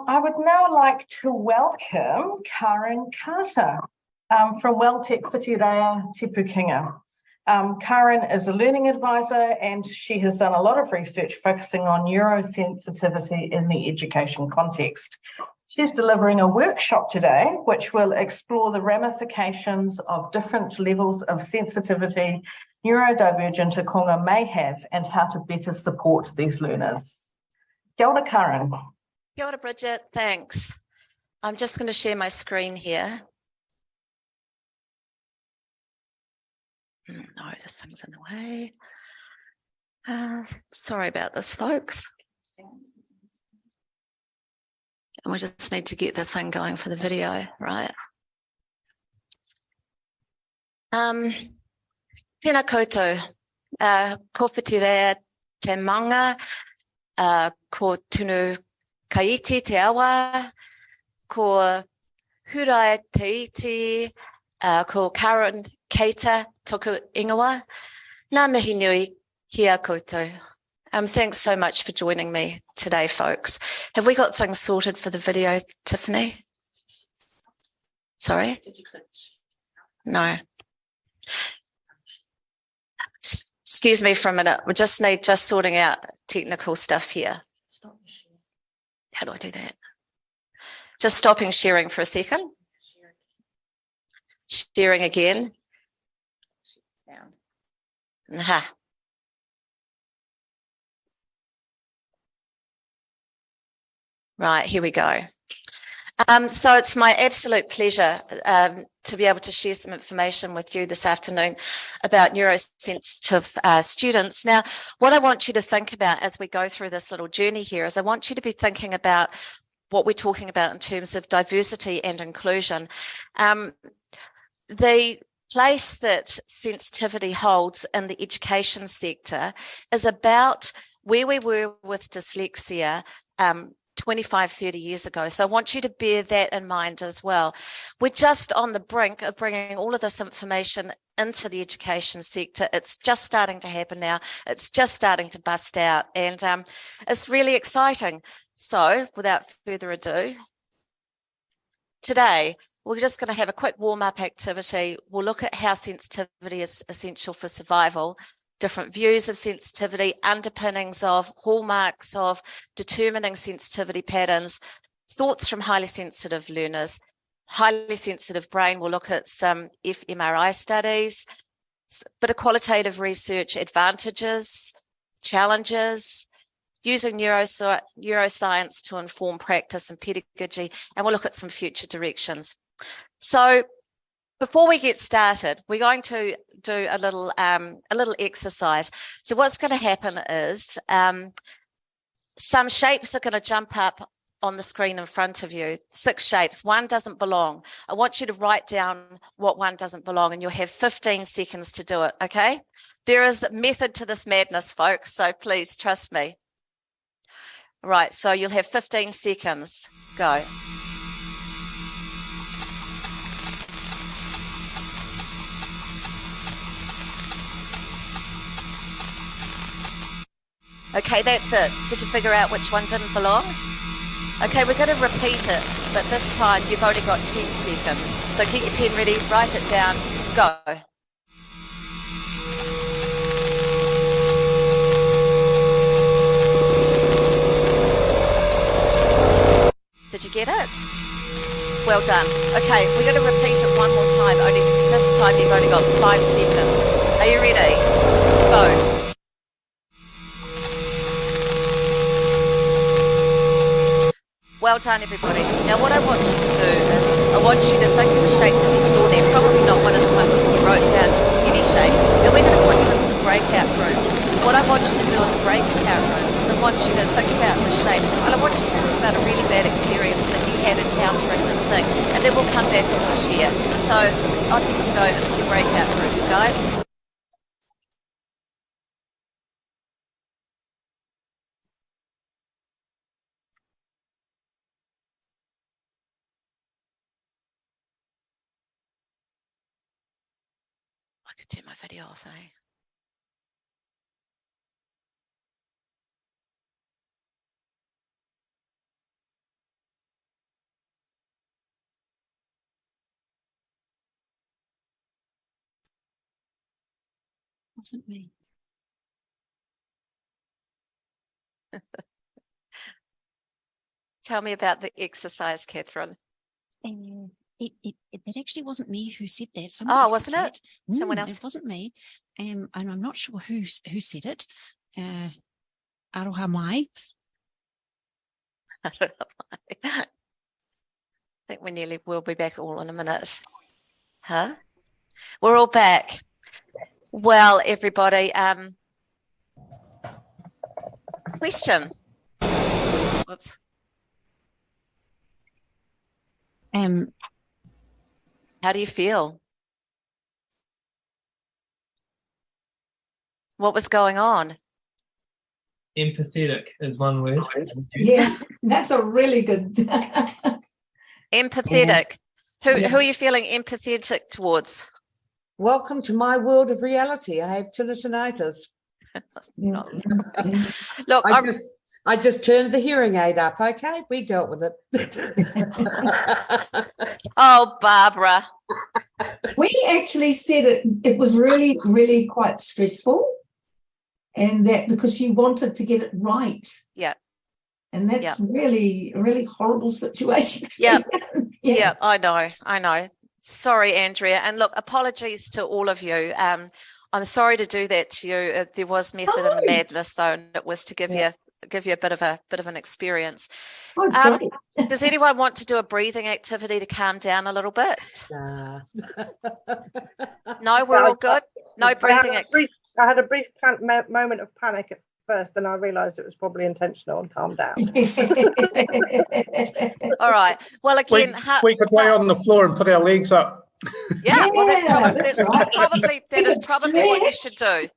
I would now like to welcome Kaaryn from WelTec Whitireia Te Pukenga. Kaaryn is a learning advisor and she has done a lot of research focusing on neurosensitivity in the education context. She's delivering a workshop today which will explore the ramifications of different levels of sensitivity neurodivergent akonga may have and how to better support these learners. Kia ora, Kaaryn. Kia ora, Bridget, thanks. I'm just going to share my screen here. No, this thing's in the way. Sorry about this, folks. And we just need to get the thing going for the video, right? Tēnā koutou, ko Whitireia te manga, ko tunu kaiti te awa, ko Whitireia te iti, ko Kaaryn keita toku ingoa. Nā mihi nui kia koutou. Thanks so much for joining me today, folks. Have we got things sorted for the video, Tiffany? Sorry? No. Excuse me for a minute. We just sorting out technical stuff here. How do I do that? Just stopping sharing for a second. Sharing again. Aha. Right, here we go. So it's my absolute pleasure to be able to share some information with you this afternoon about neurosensitive students. Now, what I want you to think about as we go through this little journey here is I want you to be thinking about what we're talking about in terms of diversity and inclusion. The place that sensitivity holds in the education sector is about where we were with dyslexia 25, 30 years ago. So I want you to bear that in mind as well. We're just on the brink of bringing all of this information into the education sector. It's just starting to happen now. It's just starting to bust out, and it's really exciting. So without further ado, today, we're just going to have a quick warm-up activity. We'll look at how sensitivity is essential for survival, different views of sensitivity, underpinnings of, hallmarks of determining sensitivity patterns, thoughts from highly sensitive learners, highly sensitive brain. We'll look at some fMRI studies, a bit of qualitative research, advantages, challenges, using neuroscience to inform practice and pedagogy, and we'll look at some future directions. So before we get started, we're going to do a little exercise. So what's going to happen is some shapes are going to jump up on the screen in front of you, 6 shapes. One doesn't belong. I want you to write down what one doesn't belong, and you'll have 15 seconds to do it, okay? There is a method to this madness, folks, so please trust me. Right, so you'll have 15 seconds. Go. Okay, that's it. Did you figure out which one didn't belong? Okay, we're going to repeat it, but this time you've only got 10 seconds. So get your pen ready, write it down, go. Did you get it? Well done. Okay, we're going to repeat it one more time, only this time you've only got 5 seconds. Are you ready? Go. Well done, everybody. Now, what I want you to do is I want you to think of a shape that you saw there, probably not one of the ones that you wrote down, just any shape. And we're going to put you in some breakout rooms. What I want you to do in the breakout rooms is I want you to think about the shape, and I want you to talk about a really bad experience that you had encountering this thing, and then we'll come back and we'll share. So off you can go into your breakout rooms, guys. I could turn my video off, eh? Wasn't me. Tell me about the exercise, Catherine. It actually wasn't me who said that. Oh, wasn't it? Someone else? It wasn't me. And I'm not sure who said it. Arohamai. I think we'll be back all in a minute. Huh? We're all back. Well, everybody, question. Whoops. How do you feel? What was going on? Empathetic is one word. Yeah, that's a really good. Empathetic. Yeah. Who are you feeling empathetic towards? Welcome to my world of reality. I have tinnitus. Look, I just turned the hearing aid up. Okay, we dealt with it. Oh, Barbara. We actually said it was really, really quite stressful, and that because you wanted to get it right. Yeah. And that's really, a really horrible situation. Yeah. Yeah, I know. Sorry, Andrea. And look, apologies to all of you. I'm sorry to do that to you. There was method in the madness, though, and it was to give you a bit of an experience. Does anyone want to do a breathing activity to calm down a little bit? Nah. No, we're all good. No breathing activity. I had a brief moment of panic at first, then I realised it was probably intentional and calmed down. All right. Well, again, we could lay on the floor and put our legs up. Yeah, well, that's probably what you should do.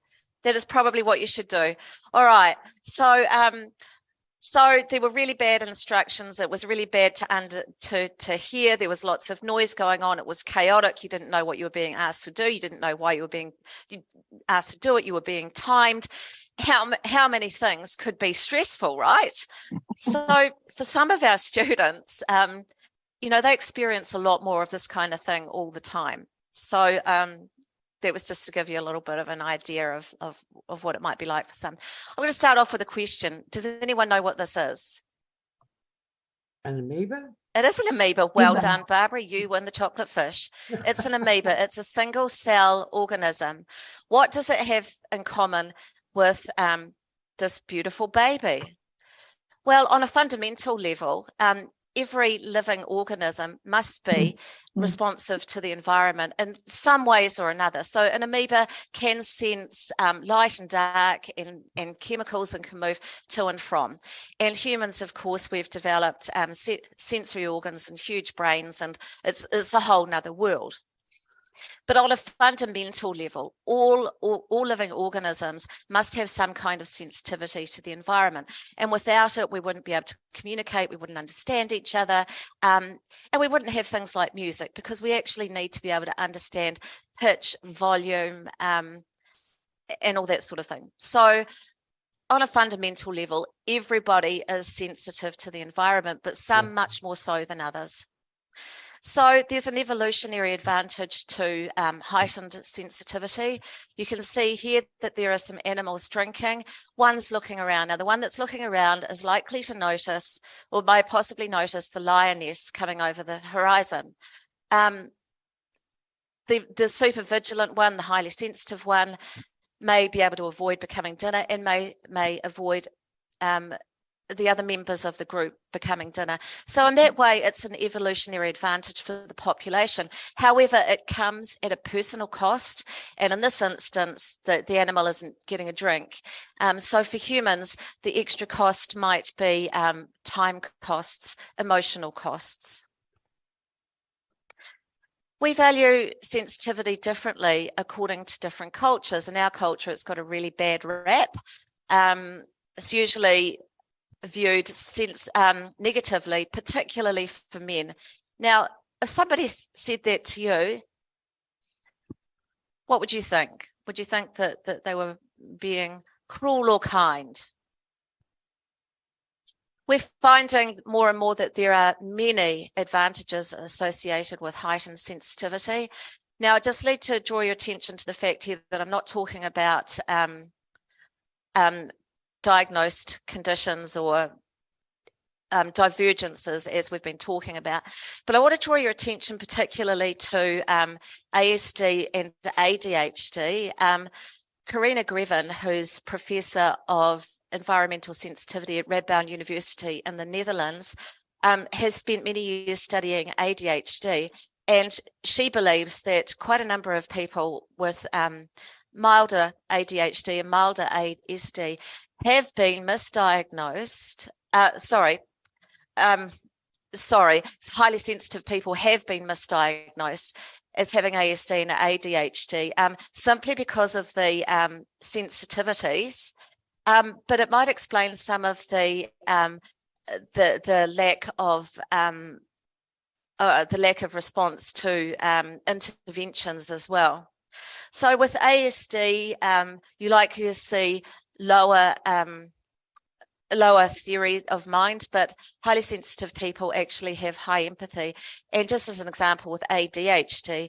That is probably what you should do. All right. So there were really bad instructions. It was really bad to hear. There was lots of noise going on. It was chaotic. You didn't know what you were being asked to do. You didn't know why you were being asked to do it. You were being timed. How many things could be stressful, right? So for some of our students, they experience a lot more of this kind of thing all the time. So that was just to give you a little bit of an idea of what it might be like for some. I'm going to start off with a question. Does anyone know what this is? An amoeba? It is an amoeba. Well done, Barbara. You win the chocolate fish. It's an amoeba. It's a single cell organism. What does it have in common with this beautiful baby? Well, on a fundamental level, every living organism must be responsive to the environment in some ways or another. So an amoeba can sense light and dark and chemicals and can move to and from. And humans, of course, we've developed sensory organs and huge brains, and it's a whole nother world. But on a fundamental level, all living organisms must have some kind of sensitivity to the environment. And without it, we wouldn't be able to communicate, we wouldn't understand each other, and we wouldn't have things like music, because we actually need to be able to understand pitch, volume, and all that sort of thing. So on a fundamental level, everybody is sensitive to the environment, but some much more so than others. So there's an evolutionary advantage to heightened sensitivity. You can see here that there are some animals drinking. One's looking around. Now, the one that's looking around is likely to notice, or may possibly notice, the lioness coming over the horizon. The super vigilant one, the highly sensitive one, may be able to avoid becoming dinner and may avoid the other members of the group becoming dinner. So in that way, it's an evolutionary advantage for the population. However, it comes at a personal cost. And in this instance, the animal isn't getting a drink. So for humans, the extra cost might be time costs, emotional costs. We value sensitivity differently according to different cultures. In our culture, it's got a really bad rap. It's usually viewed negatively, particularly for men. Now, if somebody said that to you, what would you think? Would you think that they were being cruel or kind? We're finding more and more that there are many advantages associated with heightened sensitivity. Now, I just need to draw your attention to the fact here that I'm not talking about diagnosed conditions or divergences, as we've been talking about. But I want to draw your attention particularly to ASD and ADHD. Kaaryn Grevin, who's Professor of Environmental Sensitivity at Radboud University in the Netherlands, has spent many years studying ADHD, and she believes that quite a number of people with milder ADHD and milder ASD have been misdiagnosed. Highly sensitive people have been misdiagnosed as having ASD and ADHD simply because of the sensitivities, but it might explain some of the lack of response to interventions as well. So with ASD, you likely to see lower theory of mind, but highly sensitive people actually have high empathy. And just as an example with ADHD,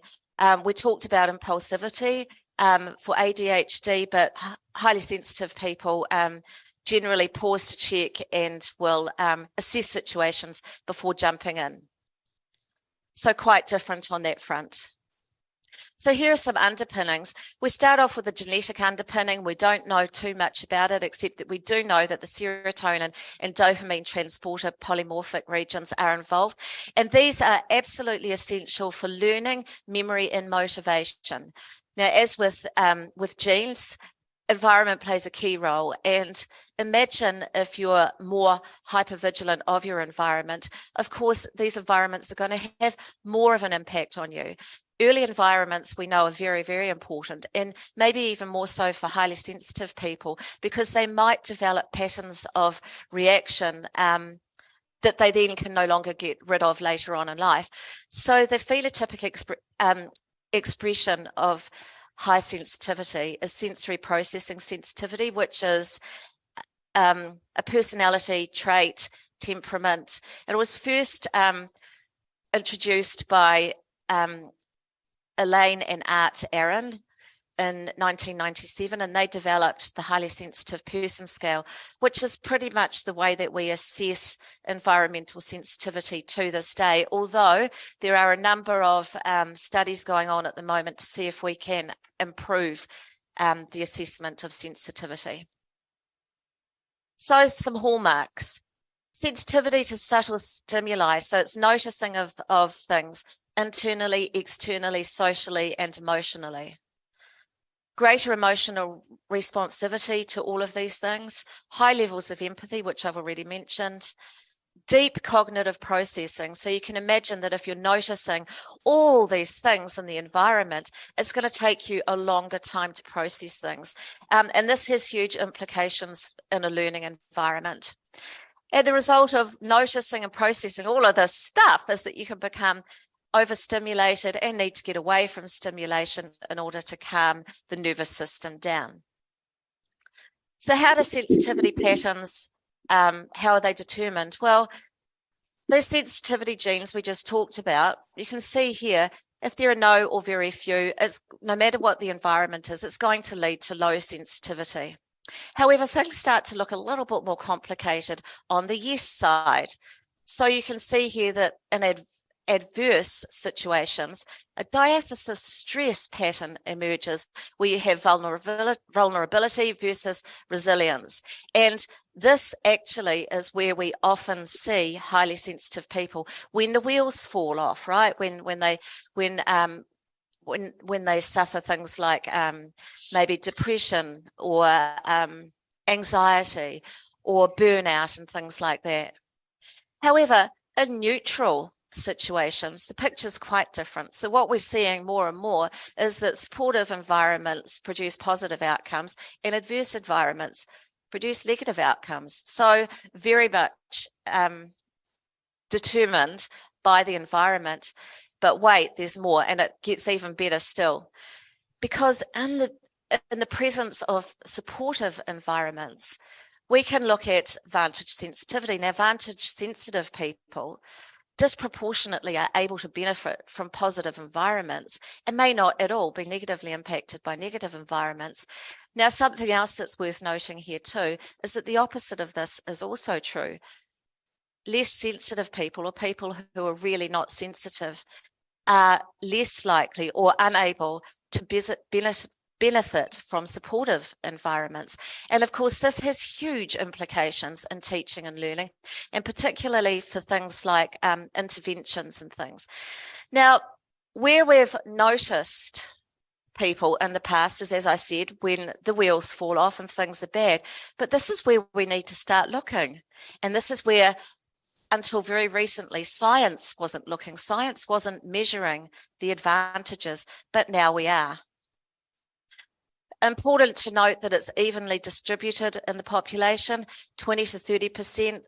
we talked about impulsivity for ADHD, but highly sensitive people generally pause to check and will assess situations before jumping in. So quite different on that front. So here are some underpinnings. We start off with a genetic underpinning. We don't know too much about it, except that we do know that the serotonin and dopamine transporter polymorphic regions are involved. And these are absolutely essential for learning, memory, and motivation. Now, as with genes, environment plays a key role. And imagine if you're more hypervigilant of your environment, of course, these environments are going to have more of an impact on you. Early environments we know are very, very important, and maybe even more so for highly sensitive people, because they might develop patterns of reaction that they then can no longer get rid of later on in life. So the phenotypic expression of high sensitivity is sensory processing sensitivity, which is a personality trait, temperament. It was first introduced by Elaine and Aron Aron in 1997, and they developed the highly sensitive person scale, which is pretty much the way that we assess environmental sensitivity to this day, although there are a number of studies going on at the moment to see if we can improve the assessment of sensitivity. So some hallmarks. Sensitivity to subtle stimuli, so it's noticing of things internally, externally, socially, and emotionally. Greater emotional responsivity to all of these things, high levels of empathy, which I've already mentioned, deep cognitive processing. So you can imagine that if you're noticing all these things in the environment, it's going to take you a longer time to process things. And this has huge implications in a learning environment. And the result of noticing and processing all of this stuff is that you can become overstimulated and need to get away from stimulation in order to calm the nervous system down. So how do sensitivity patterns, how are they determined? Well, those sensitivity genes we just talked about, you can see here, if there are no or very few, it's no matter what the environment is, it's going to lead to low sensitivity. However, things start to look a little bit more complicated on the yes side. So you can see here that in adverse situations, a diathesis stress pattern emerges where you have vulnerability versus resilience. And this actually is where we often see highly sensitive people when the wheels fall off, right? When they suffer things like maybe depression or anxiety or burnout and things like that. However, in neutral situations, the picture's quite different. So what we're seeing more and more is that supportive environments produce positive outcomes and adverse environments produce negative outcomes. So very much determined by the environment. But wait, there's more, and it gets even better still. Because in the presence of supportive environments, we can look at vantage sensitivity. Now, vantage sensitive people disproportionately are able to benefit from positive environments and may not at all be negatively impacted by negative environments. Now, something else that's worth noting here too is that the opposite of this is also true. Less sensitive people, or people who are really not sensitive, are less likely or unable to benefit from supportive environments. And of course, this has huge implications in teaching and learning, and particularly for things like interventions and things. Now, where we've noticed people in the past is, as I said, when the wheels fall off and things are bad. But this is where we need to start looking. And this is where, until very recently, science wasn't looking. Science wasn't measuring the advantages, but now we are. Important to note that it's evenly distributed in the population, 20 to 30%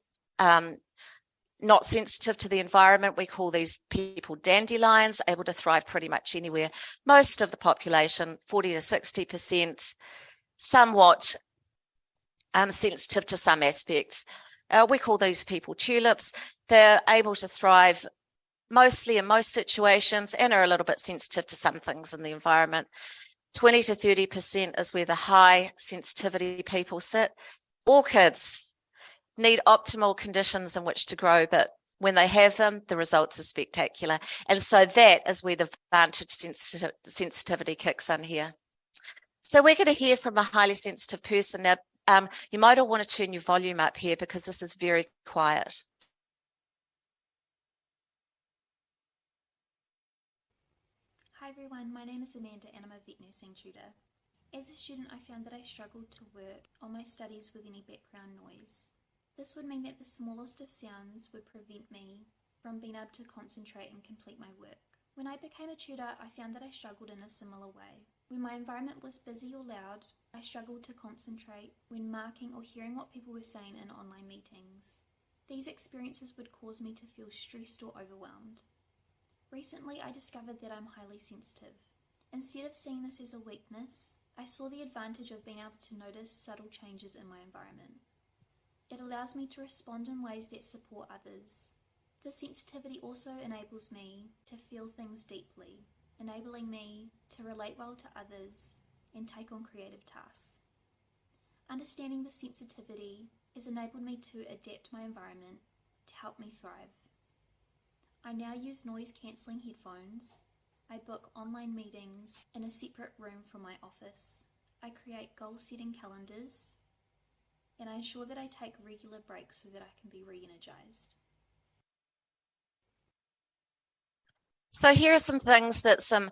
not sensitive to the environment. We call these people dandelions, able to thrive pretty much anywhere. Most of the population, 40 to 60%, somewhat sensitive to some aspects. We call these people tulips. They're able to thrive mostly in most situations and are a little bit sensitive to some things in the environment. 20 to 30% is where the high sensitivity people sit. Orchids need optimal conditions in which to grow, but when they have them, the results are spectacular. And so that is where the vantage sensitivity kicks in here. So we're going to hear from a highly sensitive person. Now, you might all want to turn your volume up here because this is very quiet. Hi everyone, my name is Amanda and I'm a vet nursing tutor. As a student, I found that I struggled to work on my studies with any background noise. This would mean that the smallest of sounds would prevent me from being able to concentrate and complete my work. When I became a tutor, I found that I struggled in a similar way. When my environment was busy or loud, I struggled to concentrate when marking or hearing what people were saying in online meetings. These experiences would cause me to feel stressed or overwhelmed. Recently, I discovered that I'm highly sensitive. Instead of seeing this as a weakness, I saw the advantage of being able to notice subtle changes in my environment. It allows me to respond in ways that support others. This sensitivity also enables me to feel things deeply, enabling me to relate well to others and take on creative tasks. Understanding the sensitivity has enabled me to adapt my environment to help me thrive. I now use noise-cancelling headphones. I book online meetings in a separate room from my office. I create goal-setting calendars, and I ensure that I take regular breaks so that I can be re-energized. So here are some things that some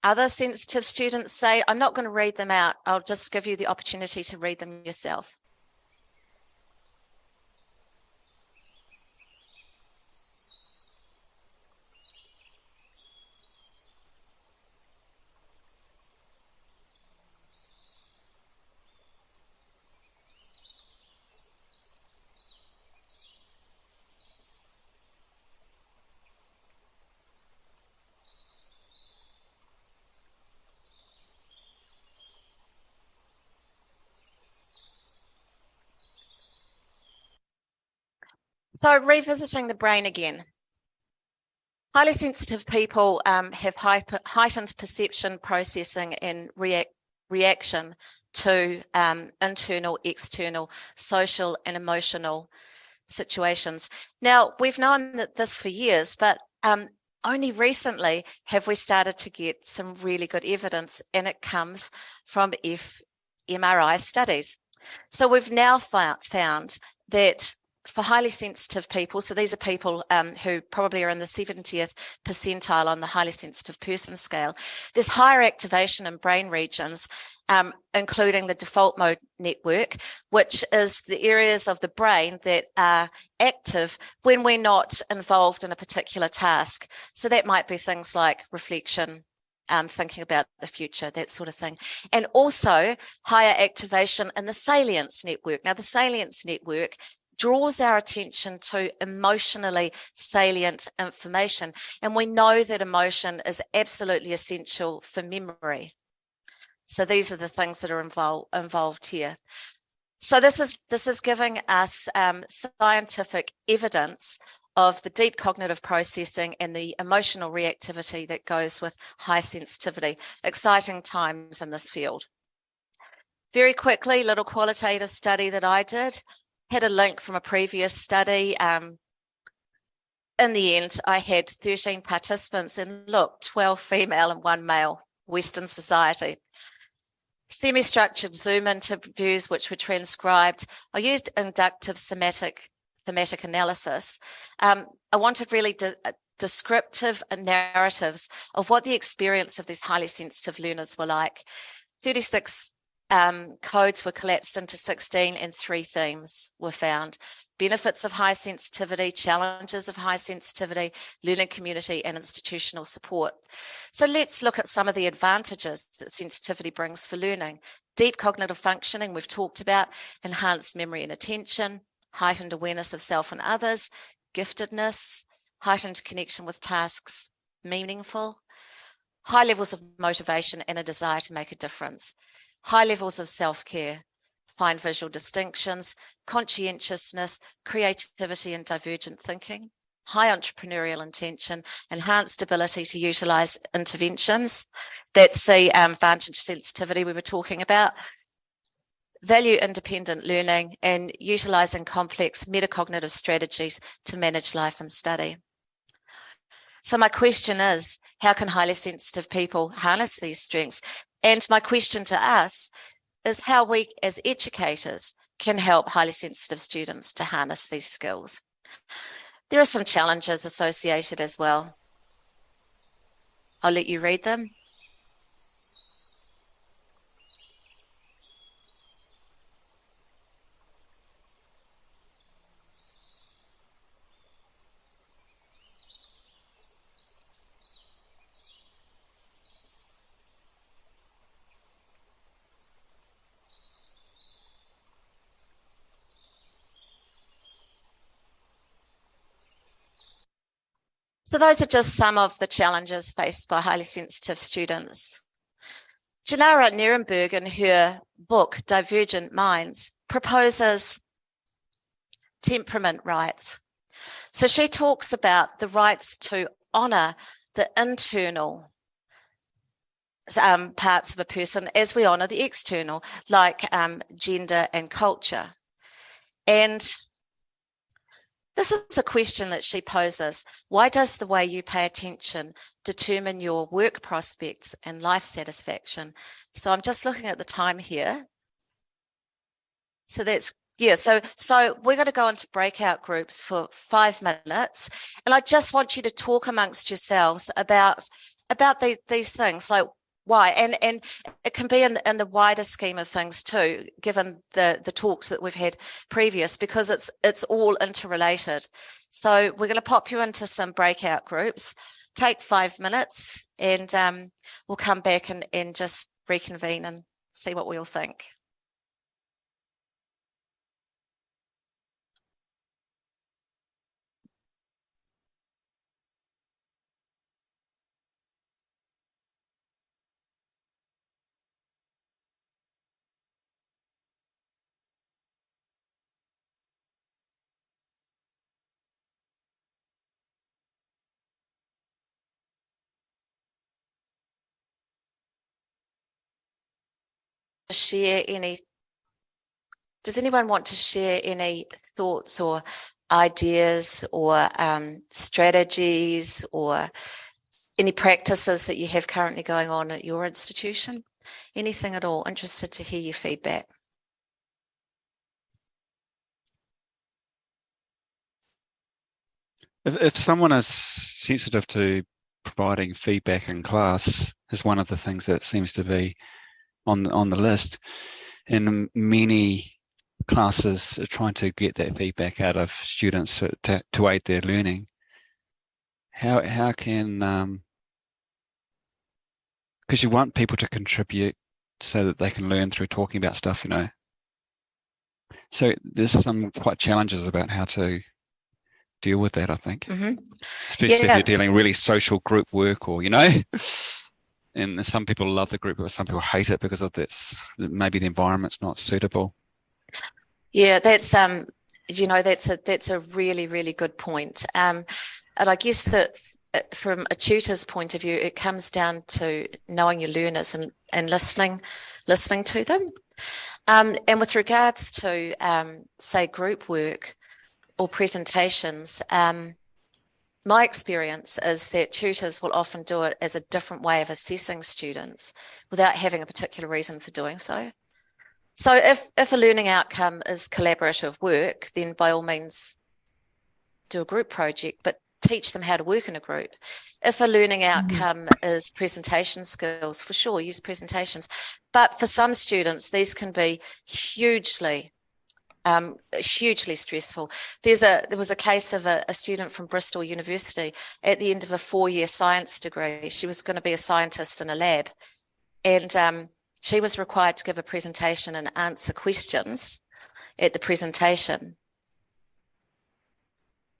other sensitive students say. I'm not going to read them out. I'll just give you the opportunity to read them yourself. So revisiting the brain again. Highly sensitive people have heightened perception, processing and reaction to internal, external, social and emotional situations. Now, we've known that this for years, but only recently have we started to get some really good evidence, and it comes from fMRI studies. So we've now found that for highly sensitive people, so these are people who probably are in the 70th percentile on the highly sensitive person scale, there's higher activation in brain regions, including the default mode network, which is the areas of the brain that are active when we're not involved in a particular task. So that might be things like reflection, thinking about the future, that sort of thing. And also higher activation in the salience network. Now, the salience network draws our attention to emotionally salient information. And we know that emotion is absolutely essential for memory. So these are the things that are involved here. So this is giving us scientific evidence of the deep cognitive processing and the emotional reactivity that goes with high sensitivity. Exciting times in this field. Very quickly, little qualitative study that I did, had a link from a previous study. In the end, I had 13 participants, and look, 12 female and 1 male, Western society. Semi-structured Zoom interviews, which were transcribed. I used inductive thematic analysis. I wanted really descriptive narratives of what the experience of these highly sensitive learners were like. 36 codes were collapsed into 16, and 3 themes were found. Benefits of high sensitivity, challenges of high sensitivity, learning community, and institutional support. So let's look at some of the advantages that sensitivity brings for learning. Deep cognitive functioning, we've talked about, enhanced memory and attention, heightened awareness of self and others, giftedness, heightened connection with tasks, meaningful, high levels of motivation and a desire to make a difference, high levels of self-care, fine visual distinctions, conscientiousness, creativity and divergent thinking, high entrepreneurial intention, enhanced ability to utilize interventions. That's the advantage sensitivity we were talking about. Value independent learning and utilizing complex metacognitive strategies to manage life and study. So my question is, how can highly sensitive people harness these strengths? And my question to us is how we as educators can help highly sensitive students to harness these skills. There are some challenges associated as well. I'll let you read them. So those are just some of the challenges faced by highly sensitive students. Janara Nierenberg, in her book, Divergent Minds, proposes temperament rights. So she talks about the rights to honour the internal parts of a person as we honour the external, like gender and culture. And this is a question that she poses. Why does the way you pay attention determine your work prospects and life satisfaction? So I'm just looking at the time here. So that's, yeah, so we're going to go into breakout groups for 5 minutes. And I just want you to talk amongst yourselves about these things. Like, why? And it can be in the wider scheme of things too, given the talks that we've had previous, because it's all interrelated. So we're going to pop you into some breakout groups, take 5 minutes, and we'll come back and just reconvene and see what we all think. Share any, does anyone want to share any thoughts or ideas or strategies or any practices that you have currently going on at your institution? Anything at all? Interested to hear your feedback. If someone is sensitive to providing feedback in class, is one of the things that seems to be on the list, and many classes are trying to get that feedback out of students to aid their learning. How can, because you want people to contribute so that they can learn through talking about stuff, you know. So there's some quite challenges about how to deal with that, I think. Mm-hmm. Especially if you're dealing really social group work, or, you know. And some people love the group, but some people hate it because of this. Maybe the environment's not suitable. Yeah, that's you know, that's a really, really good point. And I guess that from a tutor's point of view, it comes down to knowing your learners and listening to them. And with regards to, say, group work or presentations, my experience is that tutors will often do it as a different way of assessing students without having a particular reason for doing so. So if a learning outcome is collaborative work, then by all means do a group project, but teach them how to work in a group. If a learning outcome is presentation skills, for sure, use presentations. But for some students, these can be hugely stressful. There was a case of a student from Bristol University at the end of a 4-year science degree. She was going to be a scientist in a lab, and she was required to give a presentation and answer questions at the presentation.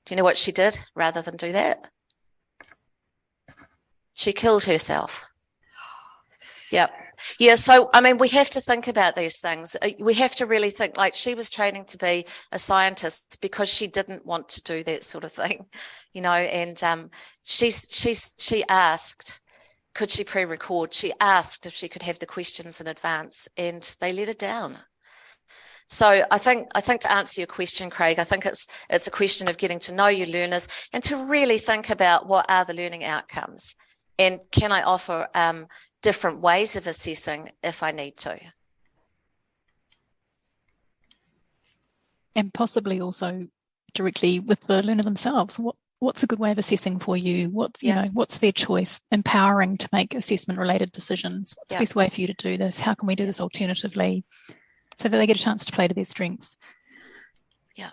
Do you know what she did rather than do that? She killed herself. Yep. Yeah, so, I mean, we have to think about these things. We have to really think, like, she was training to be a scientist because she didn't want to do that sort of thing, you know, and she asked, could she pre-record? She asked if she could have the questions in advance, and they let her down. So I think to answer your question, Craig, I think it's a question of getting to know your learners and to really think about what are the learning outcomes, and can I offer different ways of assessing if I need to. And possibly also directly with the learner themselves. What's a good way of assessing for you? What's their choice? Empowering to make assessment related decisions. What's the best way for you to do this? How can we do this alternatively? So that they get a chance to play to their strengths. Yeah,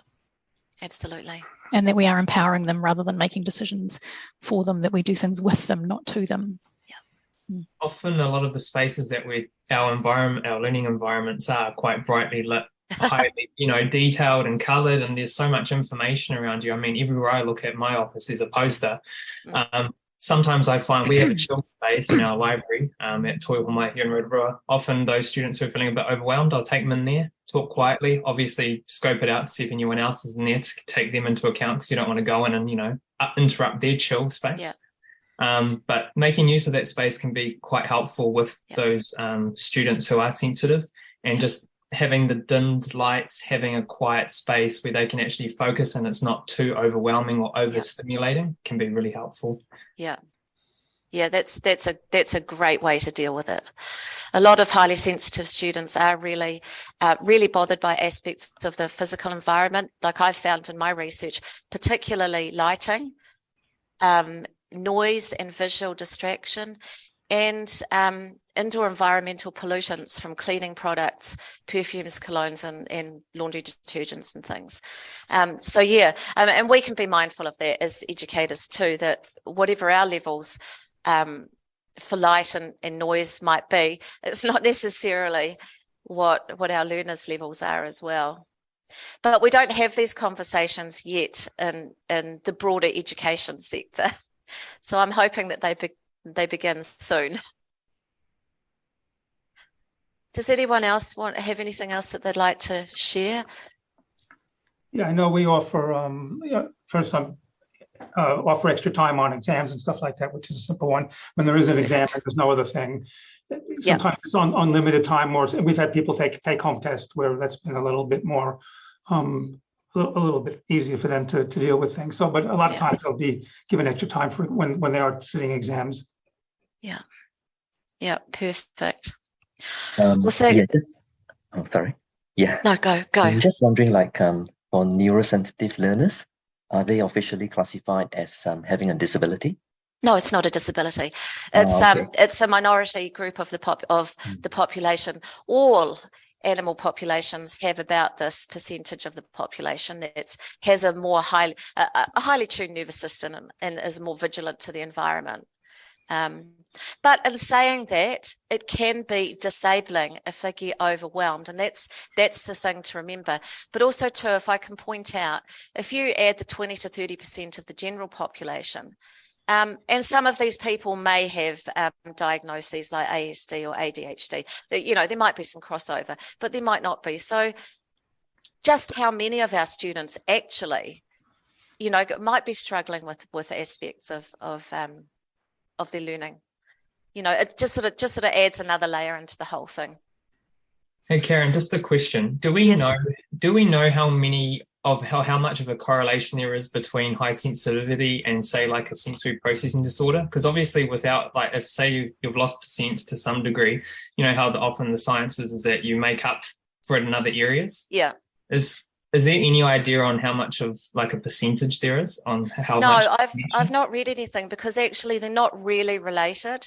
absolutely. And that we are empowering them rather than making decisions for them, that we do things with them, not to them. Yeah. Often a lot of the spaces that our learning environments are quite brightly lit, highly, detailed and coloured, and there's so much information around you. I mean, everywhere I look at my office, there's a poster. Sometimes I find we have a chill space in our library at Toihomai here in Rotorua. Often those students who are feeling a bit overwhelmed, I'll take them in there, talk quietly, obviously scope it out to see if anyone else is in there to take them into account, because you don't want to go in and, interrupt their chill space. Yeah. But making use of that space can be quite helpful with those students who are sensitive, and just having the dimmed lights, having a quiet space where they can actually focus and it's not too overwhelming or overstimulating can be really helpful. Yeah. Yeah, that's a great way to deal with it. A lot of highly sensitive students are really bothered by aspects of the physical environment, like I've found in my research, particularly lighting, noise and visual distraction, and indoor environmental pollutants from cleaning products, perfumes, colognes, and laundry detergents and things. And we can be mindful of that as educators too, that whatever our levels for light and noise might be, it's not necessarily what our learners' levels are as well. But we don't have these conversations yet in the broader education sector. So I'm hoping that they begin soon. Does anyone else have anything else that they'd like to share? Yeah, I know we offer offer extra time on exams and stuff like that, which is a simple one. When there is an exam and there's no other thing, sometimes it's on unlimited time, or we've had people take home tests where that's been a little bit more, a little bit easier for them to deal with things. So, but a lot of times they'll be given extra time for when they are sitting exams. Yeah, perfect. Sorry. Yeah. No, go. I'm just wondering, for neurosensitive learners, are they officially classified as having a disability? No, it's not a disability. It's it's a minority group of the population. All animal populations have about this percentage of the population that has a highly tuned nervous system and is more vigilant to the environment. But in saying that, it can be disabling if they get overwhelmed, and that's the thing to remember. But also too, if I can point out, if you add the 20 to 30% of the general population, and some of these people may have diagnoses like ASD or ADHD, there might be some crossover, but there might not be. So just how many of our students actually, you know, might be struggling with aspects of their learning. You know, it just sort of adds another layer into the whole thing. Hey, Kaaryn, just a question. Do we know how much of a correlation there is between high sensitivity and, say, like a sensory processing disorder? Because obviously without, like, if say you've lost sense to some degree, you know how often the science is that you make up for it in other areas? Yeah. Is there any idea on how much of like a percentage there is on how much? No, I've not read anything, because actually they're not really related.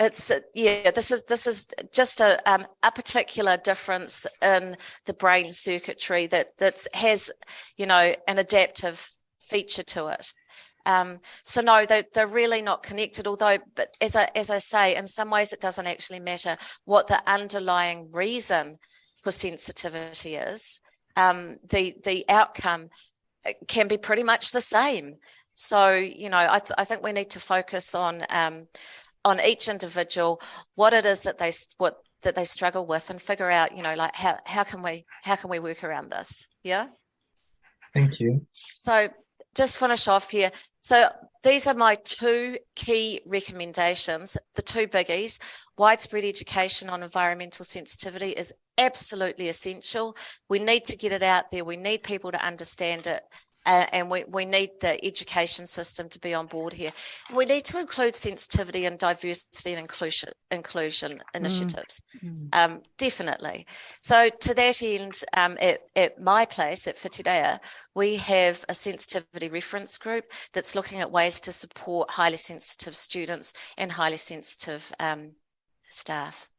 It's this is just a particular difference in the brain circuitry that has, you know, an adaptive feature to it. So no, they're really not connected. Although, but as I say, in some ways it doesn't actually matter what the underlying reason for sensitivity is. The outcome can be pretty much the same. So, you know, I think we need to focus on each individual, what it is that they struggle with, and figure out, you know, like how can we work around this? Yeah. Thank you. So just finish off here. So these are my two key recommendations, the two biggies. Widespread education on environmental sensitivity is absolutely essential. We need to get it out there. We need people to understand it. And we need the education system to be on board here. We need to include sensitivity and diversity and inclusion initiatives, definitely. So to that end, at my place at Whitireia, we have a sensitivity reference group that's looking at ways to support highly sensitive students and highly sensitive staff.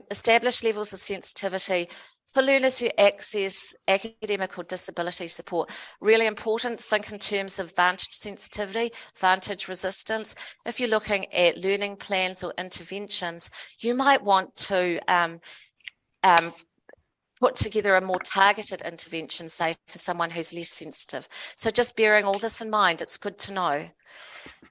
Establish levels of sensitivity for learners who access academic or disability support. Really important, think in terms of vantage sensitivity, vantage resistance. If you're looking at learning plans or interventions, you might want to put together a more targeted intervention, say, for someone who's less sensitive. So just bearing all this in mind, it's good to know.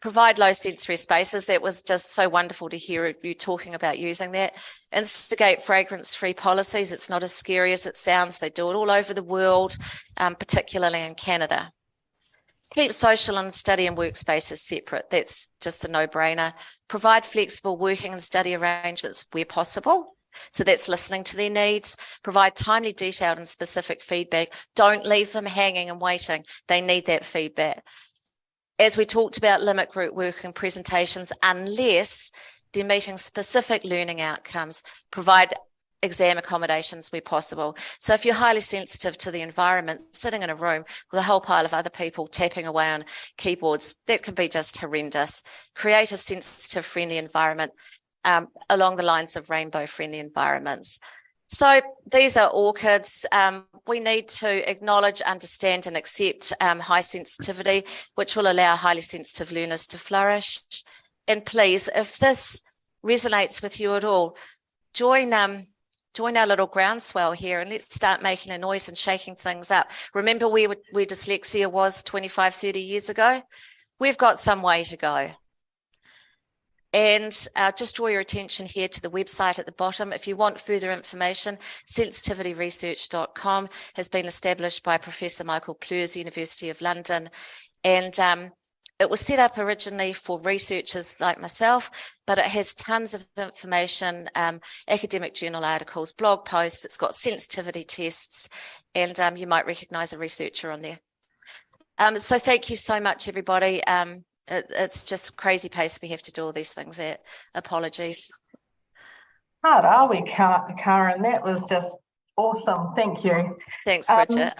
Provide low sensory spaces. That was just so wonderful to hear you talking about using that. Instigate fragrance-free policies. It's not as scary as it sounds. They do it all over the world, particularly in Canada. Keep social and study and workspaces separate. That's just a no-brainer. Provide flexible working and study arrangements where possible. So that's listening to their needs. Provide timely, detailed and specific feedback. Don't leave them hanging and waiting. They need that feedback. As we talked about, limit group work and presentations unless they're meeting specific learning outcomes. Provide exam accommodations where possible. So if you're highly sensitive to the environment, sitting in a room with a whole pile of other people tapping away on keyboards, that can be just horrendous. Create a sensitive, friendly environment along the lines of rainbow-friendly environments. So these are orchids. We need to acknowledge, understand and accept high sensitivity, which will allow highly sensitive learners to flourish. And please, if this resonates with you at all, join our little groundswell here and let's start making a noise and shaking things up. Remember where dyslexia was 25, 30 years ago? We've got some way to go. And just draw your attention here to the website at the bottom. If you want further information, sensitivityresearch.com has been established by Professor Michael Pleurs, University of London. And it was set up originally for researchers like myself, but it has tons of information, academic journal articles, blog posts. It's got sensitivity tests, and you might recognise a researcher on there. So thank you so much, everybody. It's just crazy pace we have to do all these things at. Apologies. How are we, Kaaryn? That was just awesome. Thank you. Thanks, Bridget.